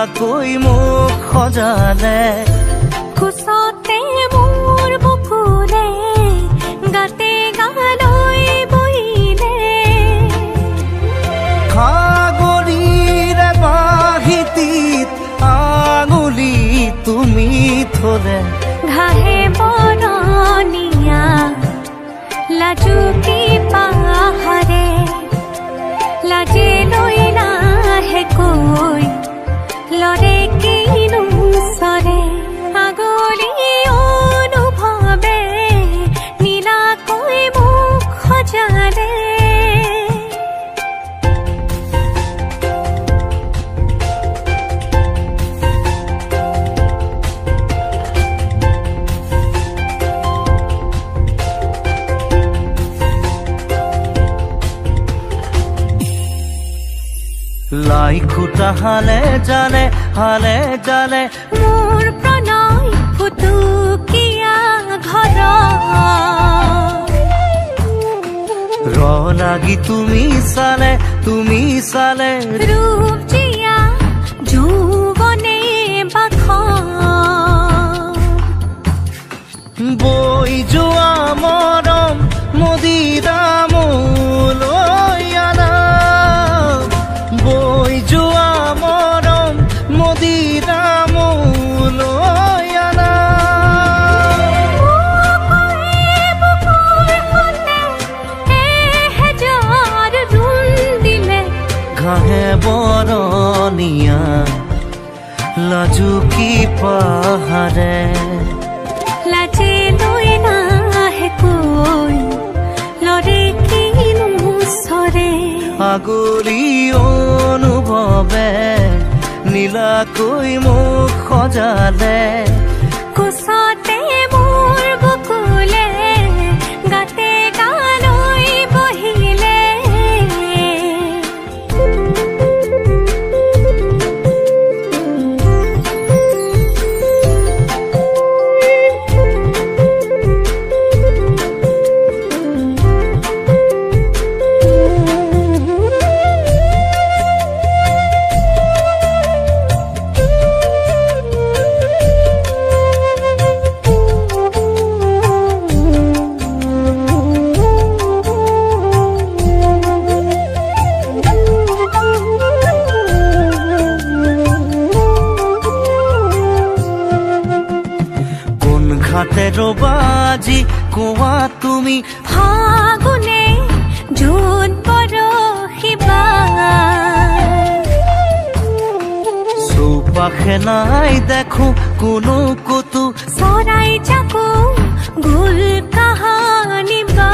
নীলাকৈ মোক সজালে কোচতে মোৰ বুকুলে গাতে গালৈ বহিলে সাগৰীৰে বাহিতিত আঙুলি তুমি থলে ঘাহে বৰণীয়া লাজুকী পাহাৰে লাজে লৈ নাহে কৈ লৰে কিনো চৰে আগলি অনুভৱে নীলাকৈ মোক সজালে লাই খুটা হালে জালে মোৰ প্ৰণয় ফুটুকীয়া ঘৰ ৰ লাগি তুমি চালে ৰূপ জিয়া যৌৱনে বাখ বৈ যোৱা মৰম মদিৰামলৈ আনা বৈ যোৱা মৰম মদিৰামলৈ আনা ঘাহে বৰণীয়া লাজুকী পাহাৰে লাজে লৈ নাহে কৈ লৰে কিনো চৰে আগলি অনুভৱে নীলাকৈ মোক সজালে কোচতে মোৰ বুকুলে গাতে গালৈ বহিলে ঘাটে ৰবাজি কোৱা তুমি ফাগুনে জোন পৰহিবা চৌপাশে নাই দেখো কোনো কতো চৰাই জাকো গুল কাহানি বা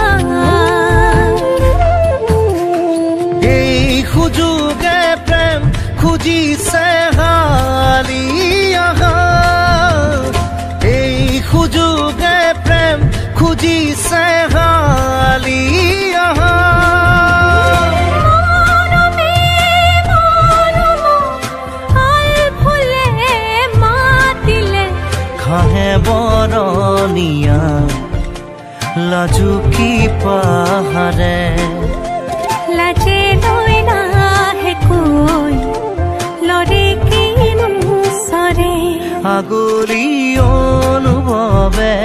এই সুযোগে প্ৰেম খুজিছে হালি আহা সুযোগে প্ৰেম খুজিছে হালি আহা ঘাহে বৰণীয়া লাজুকী পাহাৰে লাজে লৈ নাহে কৈ লৰে কিনো চৰে আগলি অনুভৱে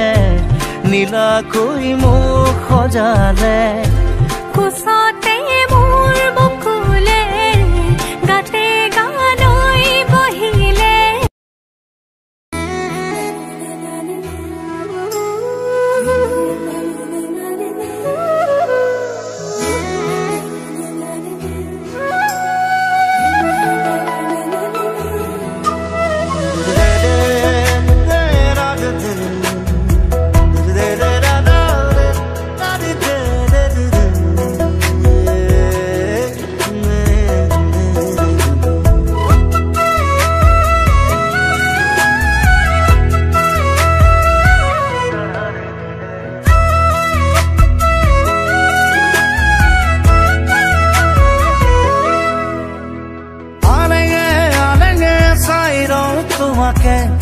নীলাকৈ মোক সজালে কোচতে মোৰ বুকুলে গাতে গালৈ বহিলে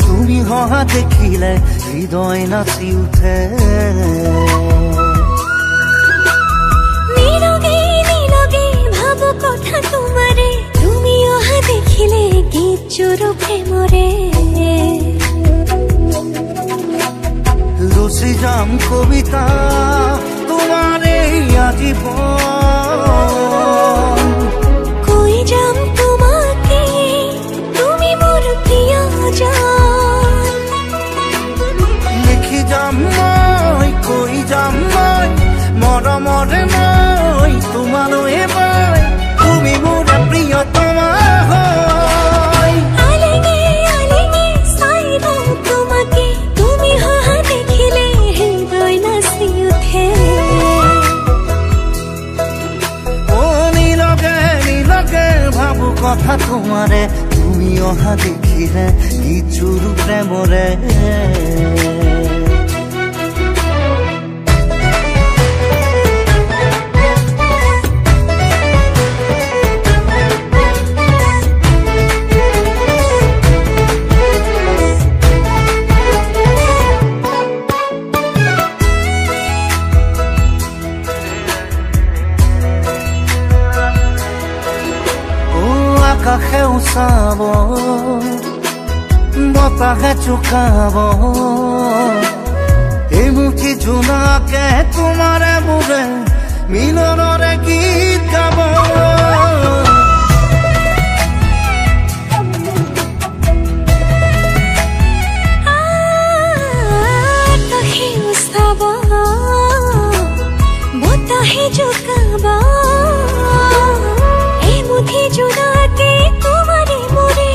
তুমি হহা দেখিলে হৃদয় নাচি উঠে নীলগে নীলগে ভাবো কথা তোমারে তুমি অহা দেখিলে গীতজোৰ প্ৰেমৰে ৰচি যাম কবিতা তোমাৰ এই আজীবন কৈ যাম তোমাকে তুমি মোৰ প্ৰিয়জন লিখি যাম মই কৈ যাম মই মৰমৰে মই তোমালৈ এবাৰ তুমি মোৰ প্ৰিয়তমা হয় আলেগে আলেগে চাই লওঁ তোমাকে তুমি হহা দেখিলে হৃদয় নাচি উঠে ও নীলকে নীলকে ভাবো কথা তোমাৰে তুমি অহা দেখিলে গীতজোৰ প্ৰেমৰে আকাশেও চাব বতাহে চুকাব এই মুঠি জোনাকে তোমাৰে মোৰে মিলনৰে গীত গাব আকাশেও চাব বতাহে জোকাব এই মুঠি জোনাকে তোমাৰে মোৰে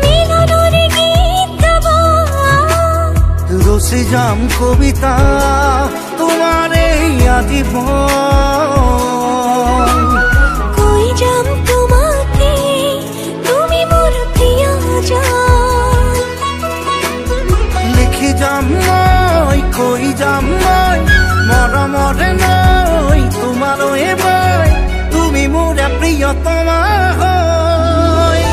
মিলনৰে গীত গাব ৰচি যাম কবিতা তোমাৰ এই আজীবন কৈ যাম তোমাকে তুমি মোৰ প্ৰিয়জন লিখি যাম মই কৈ যাম মই মৰমৰে মই তোমালৈ এবাৰ তুমি মোৰ প্ৰিয়তমা হয়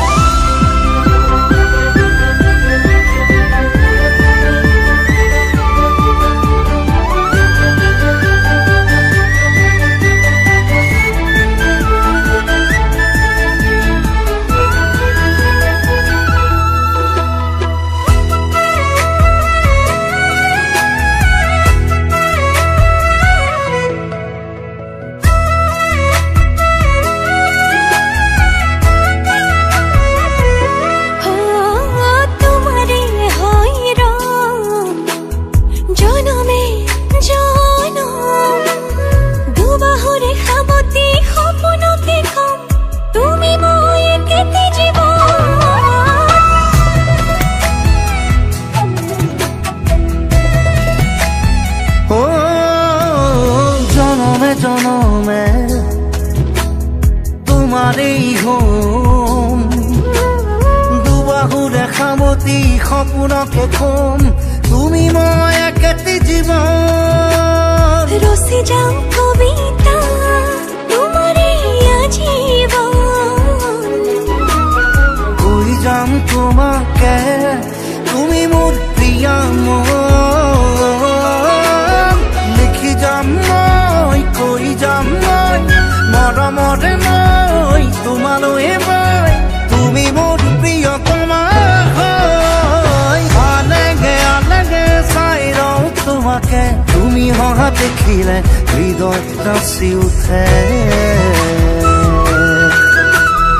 তোমাৰে হয় ৰং জনমে জনম দুবাহুৰে সাৱতি সপোনকে কম তুমি মই একেটি জীৱন ও জনমে জনমে তোমাৰেই হোম দুবাহুৰে সাৱতি সপোনকে কম তুমি মই একেটি জীৱন ৰচি যাম কবিতা তোমাৰে আজীৱন কৈ যাম তোমাকে তুমি মোৰ প্ৰিয় মন লিখি যাম মই কৈ যাম মই মৰমৰে মই তোমালৈ এবাৰ তুমি মোৰ প্ৰিয়তমা হয় আলেগে আলেগে চাই লওঁ তোমাকে তুমি হহা দেখিলে হৃদয় নাচি উঠে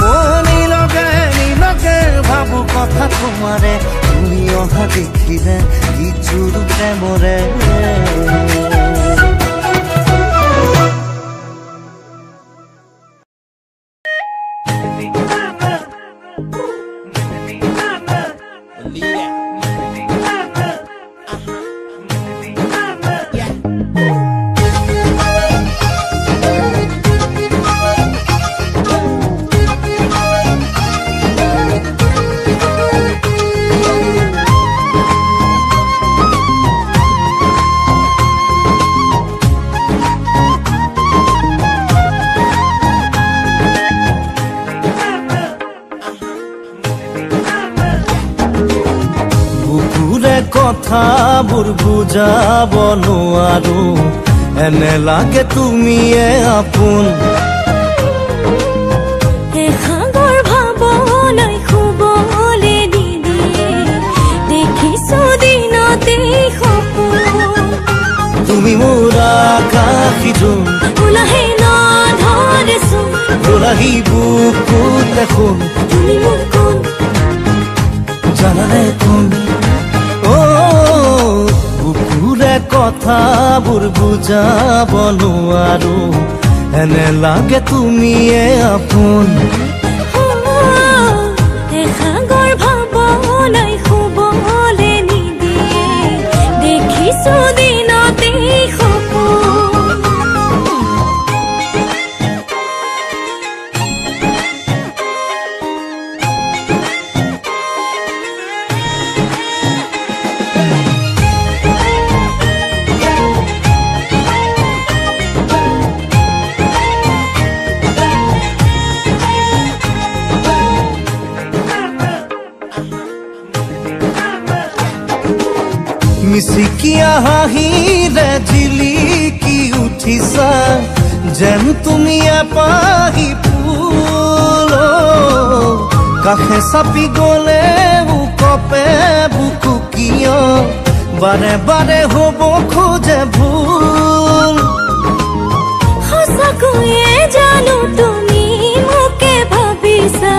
ও নীলকে নীলকে ভাবো কথা তোমাৰে তুমি অহা দেখিলে গীতজোৰ প্ৰেমৰে কথাবোৰ বুজাব নোৱাৰো এনে লাগে তুমিয়ে আপোন এসাগৰ ভাৱলৈ শুব তুমি মোৰ আকাশী জোন ওলাহে নধৰেচোন ওলাহি বুকুত দেখোন তুমি মোৰ কোন জানানে কোন বুকুৰে কথাবোৰ বুজাব নোৱাৰো এনে লাগে তুমিয়ে আপোন এসাগৰ ভাৱনাই শুবলে নিদিয়ে দেখিছো দিনতেই সপোন মিচিকিয়া হাঁহিৰে জিলিকি উঠিছা যেন তুমি এপাহি ফুল কাষে চাপি গলে কপে বুকু কিয় বাৰে বাৰে হ'ব খোজে ভুল সঁচাকৈয়ে জানো তুমি মোকে ভাবিছা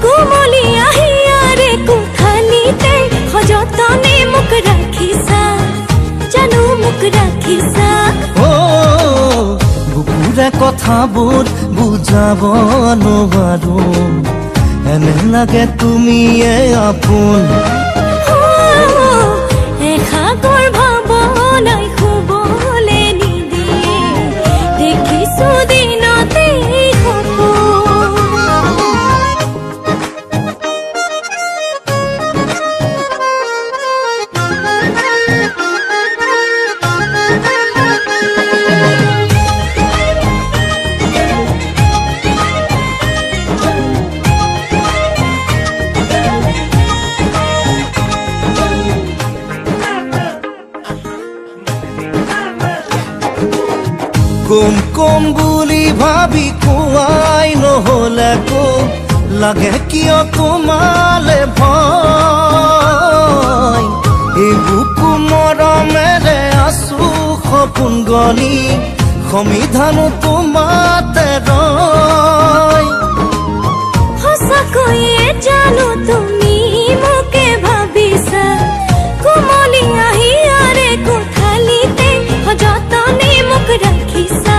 কোমলি আহিয়াৰে কোঠালিতে সযতনে মোক ৰাখিছা জানো মোক ৰাখিছা বুকুৰে কথাবোৰ বুজাব নোৱাৰো এনে লাগে তুমিয়ে আপোন এসাগৰ ভাৱনাই শুবলে নিদিয়ে দেখিছো দিনতেই কম কম বুলি ভাবি কোৱাই নহলে কো লাগে কিয় তোমালে ভয় এই বুকু মৰমেৰে আছো সপোন গনি সমিধানো তোমাতে ৰয় সঁচাকৈয়ে জানো তুমি মোকে ভাবিছা কোমলি আহিয়াৰে কোঠালিতে সযতনে মোক ৰাখিছা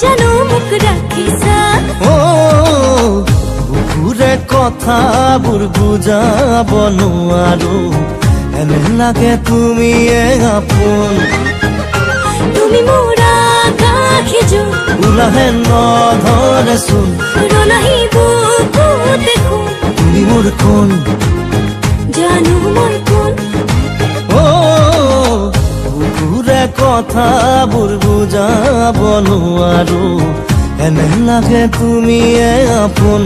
জানো মোক ৰাখিছা বুকুৰে কথাবোৰ বুজাব নোৱাৰো এনে লাগে তুমিয়ে আপোন তুমি মোৰ আকাশী জোন ওলাহে নধৰেচোন ওলাহি বুকুত দেখোন তুমি মোৰ কোন জানো মই কোন বুকুৰে কথাবোৰ বুজাব নোৱাৰো এনে লাগে তুমিয়ে আপোন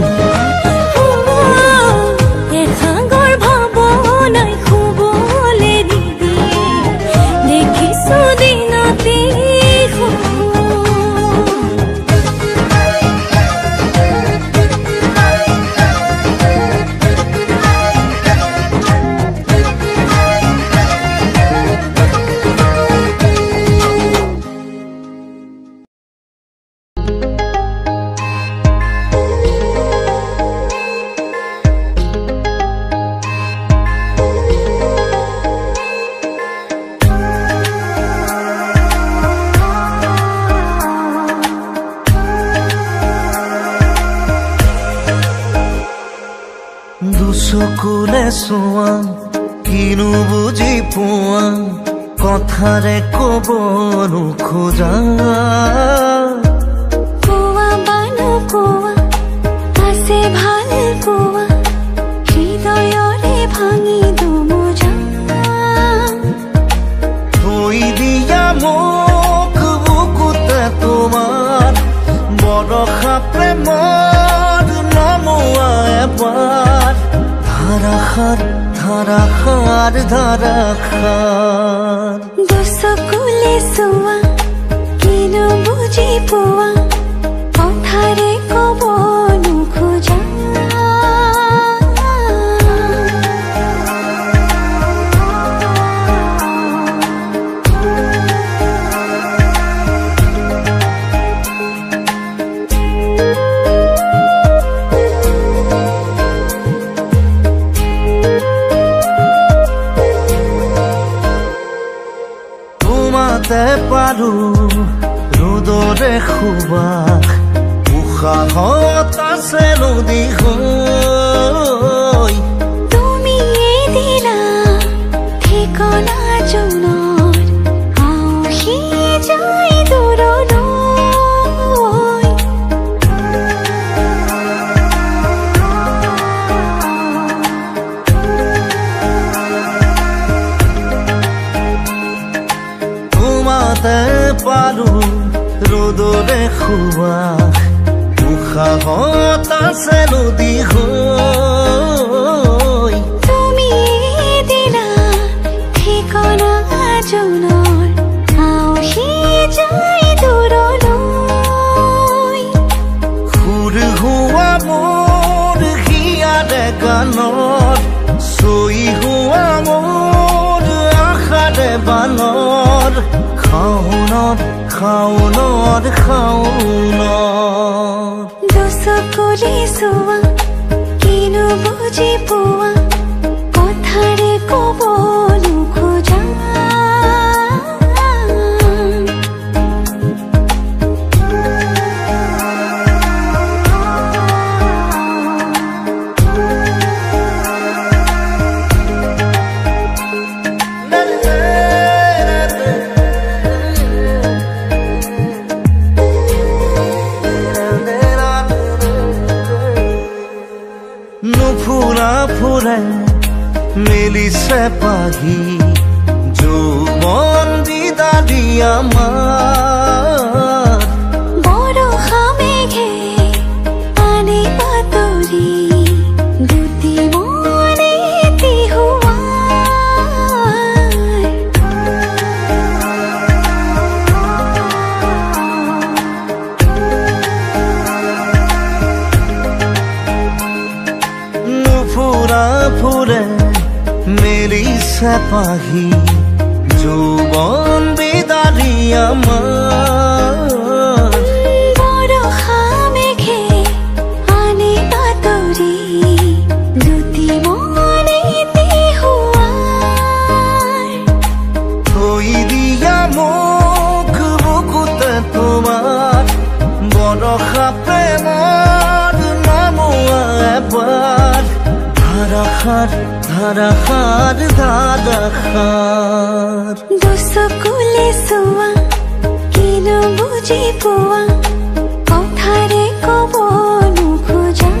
এসাগৰ ভাৱনাই শুবলে নিদিয়ে দেখিছো দিনতেই দুচকুলে চোৱা কিনো বুজি পোৱা কথাৰে কব নোখোজা কোৱা বানো কোৱা আছে ভাল কোৱা হৃদয়ৰে ভাঙি দুমোজা থৈ দিয়া মোক বুকুতে তোমাৰ বৰষা প্ৰেমৰ নমোৱা এবাৰ ধাৰাসাৰ ধাৰাসাৰ ধাৰাসাৰ দুচকুলে চোৱা কিনো বুজি পোৱা কথাৰে কব নোখোজা তোমাতে পাৰো ৰ'দৰে সুবাস উশাহত আছে নদী হৈ তুমি এদিনা ঠিকনা জোনৰ আউসি যায় দূৰলৈ পাৰো ৰ'দৰে সুবাস উশাহত আছে নদী হৈ তুমি এদিনা ঠিকনা জোনৰ আউসি যায় দূৰলৈ সুৰ হোৱা মোৰ হিয়াৰে গানত চৈ হোৱা মোৰ আশাৰে বানৰ খাওনত খাওনত খাওনত দুচকুলি চোৱা কিনো বুজি পোৱা কথাৰে ক'ব নোখোজা নুফুৰা ফুৰে মেলিছে পাহি যৌৱন দিদাৰি আমাৰ বৰষা মেঘে আনে বাতৰি দুটি মনে নুফুৰা ফুৰে মেলিছে পাহি যৌৱন দিদাৰি আমাৰ বৰষা মেঘে আনে বাতৰি দুটি মনে থৈ দিয়া মোক বুকুতে তোমাৰ বৰষা প্ৰেমৰ নামোৱা এবাৰ ধাৰাসাৰ ধাৰাসাৰ ধাৰাসাৰ দুচকুলে চোৱা কিনো বুজি পোৱা কথাৰে ক'ব নোখোজা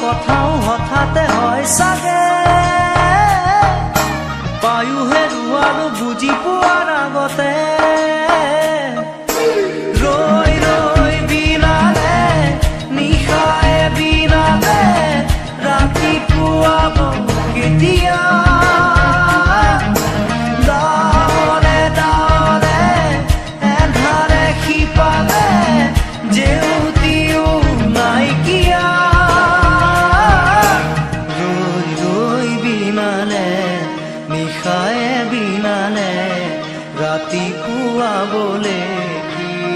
কথাও হঠাতে হয় চাগে পায়ুহে ৰুৱাৰো বুজি পোৱাৰ আগতে ৰৈ ৰৈ বিনালে নিশায়ে বিনালে ৰাতিপুৱাব কেতিয়া ডাৱৰে ডাৱৰে এন্ধাৰে সিপালে জেউতিও নাইকিয়া নিশায়ে বিনালে ৰাতিপুৱা বলে কি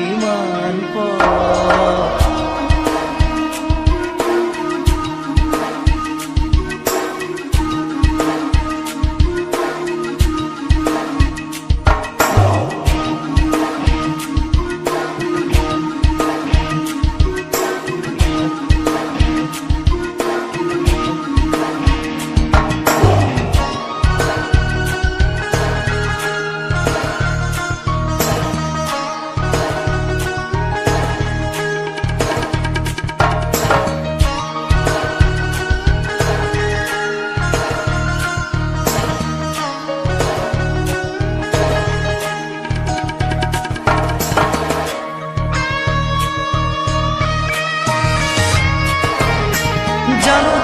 জানো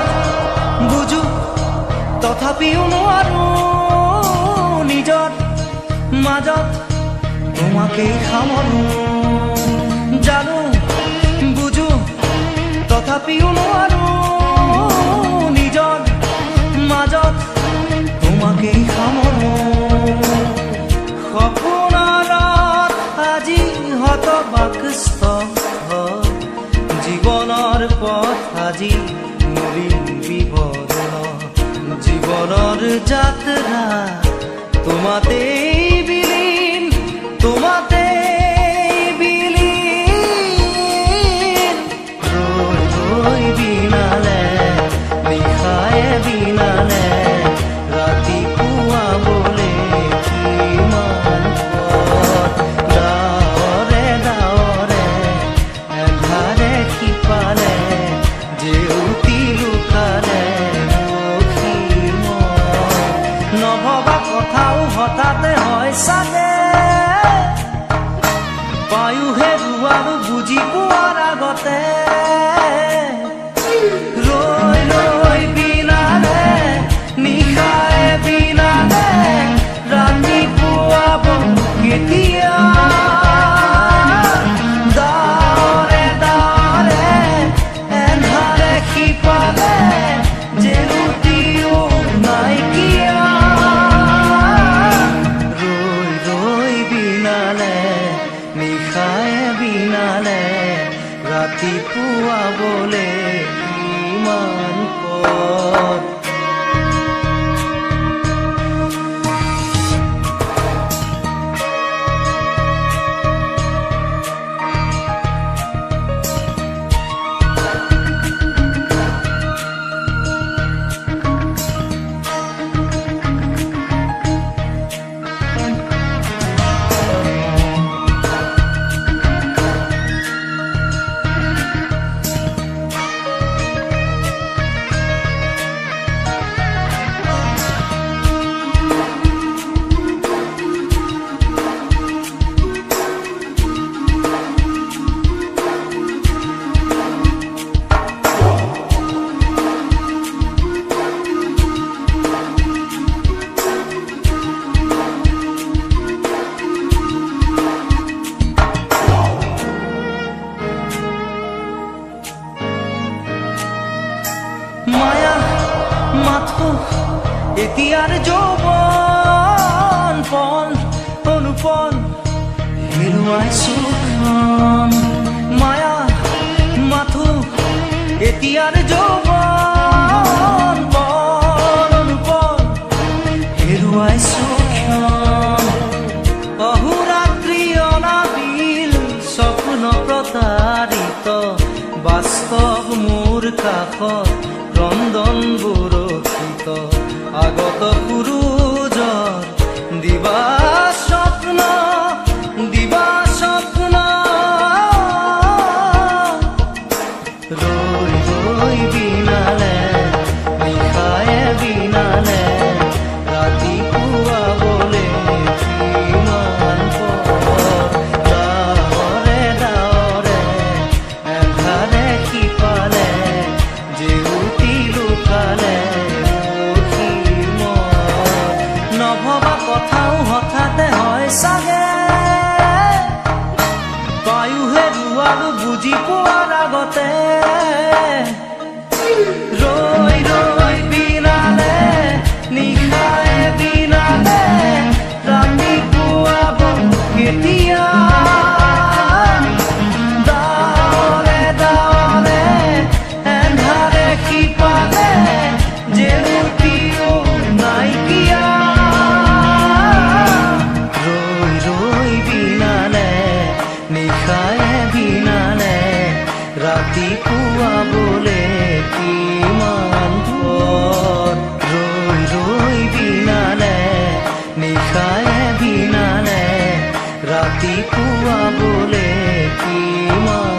বুঝো তথাপিও নোৱাৰো নিজৰ মাজত তোমাকেই সামৰো জানো বুঝো তথাপিও নোৱাৰো নিজৰ মাজত তোমাকেই সামৰো সপোনত আজি হতবাকস্থ জীৱনৰ পথ আজি জীবনেৰ যাত্ৰা তোমাতে বিলীন তোমাতে বিলীন ৰই ৰই বিনালে নিশায় বিনালে ৰাতিপুৱা বলে কিমান পথ ডাৱৰে ডাৱৰে এন্ধাৰে সিপালে জেউতি লুকালে নভবা কথাও হঠাতে হয় চাগে পায়ুহে ৰুৱাৰো বুজি পোৱাৰ আগতে ৰৈ ৰৈ বিনালে নিশাই বিনালে ৰাতিপুৱা কেতিয়া ডাৱৰে ডাৱৰে এন্ধাৰে সিপালে জেউতিও নাইকিয়া ৰাতিপুৱা বলে কিমান পথ মায়া মাথো এতিয়াৰ যৌৱন পন অনুপন হেৰুৱাই সুখন মায়া মাথো এতিয়াৰ যৌৱন পন অনুপন হেৰুৱাই সুখন অহোৰাত্ৰি অনাবিল স্বপ্ন প্ৰতাৰিত বাস্তৱ মোৰ কাষত ৰন্ধন বুৰক্ষিত আগত সূৰুজৰ দিবা স্বপ্ন ৰৈ ৰৈ বিনালে নিশায় বিনালে ৰাতিপুৱা বলে কিমান পথ ডাৱৰে ডাৱৰে এন্ধাৰে সিপালে জেউতি লুকালে নভবা কথাও হঠাতে হয় চাগে পায়ুহে ৰুৱাৰো বুজি পোৱাৰ আগতে ৰৈ ৰৈ বিনালে নিশায় বিনালে ৰাতিপুৱা কেতিয়া ৰাতিপুৱা বোলে কিমান পৰ ৰৈ ৰৈ বিনালে নিশায়ে বিনালে ৰাতিপুৱা বোলে কিমান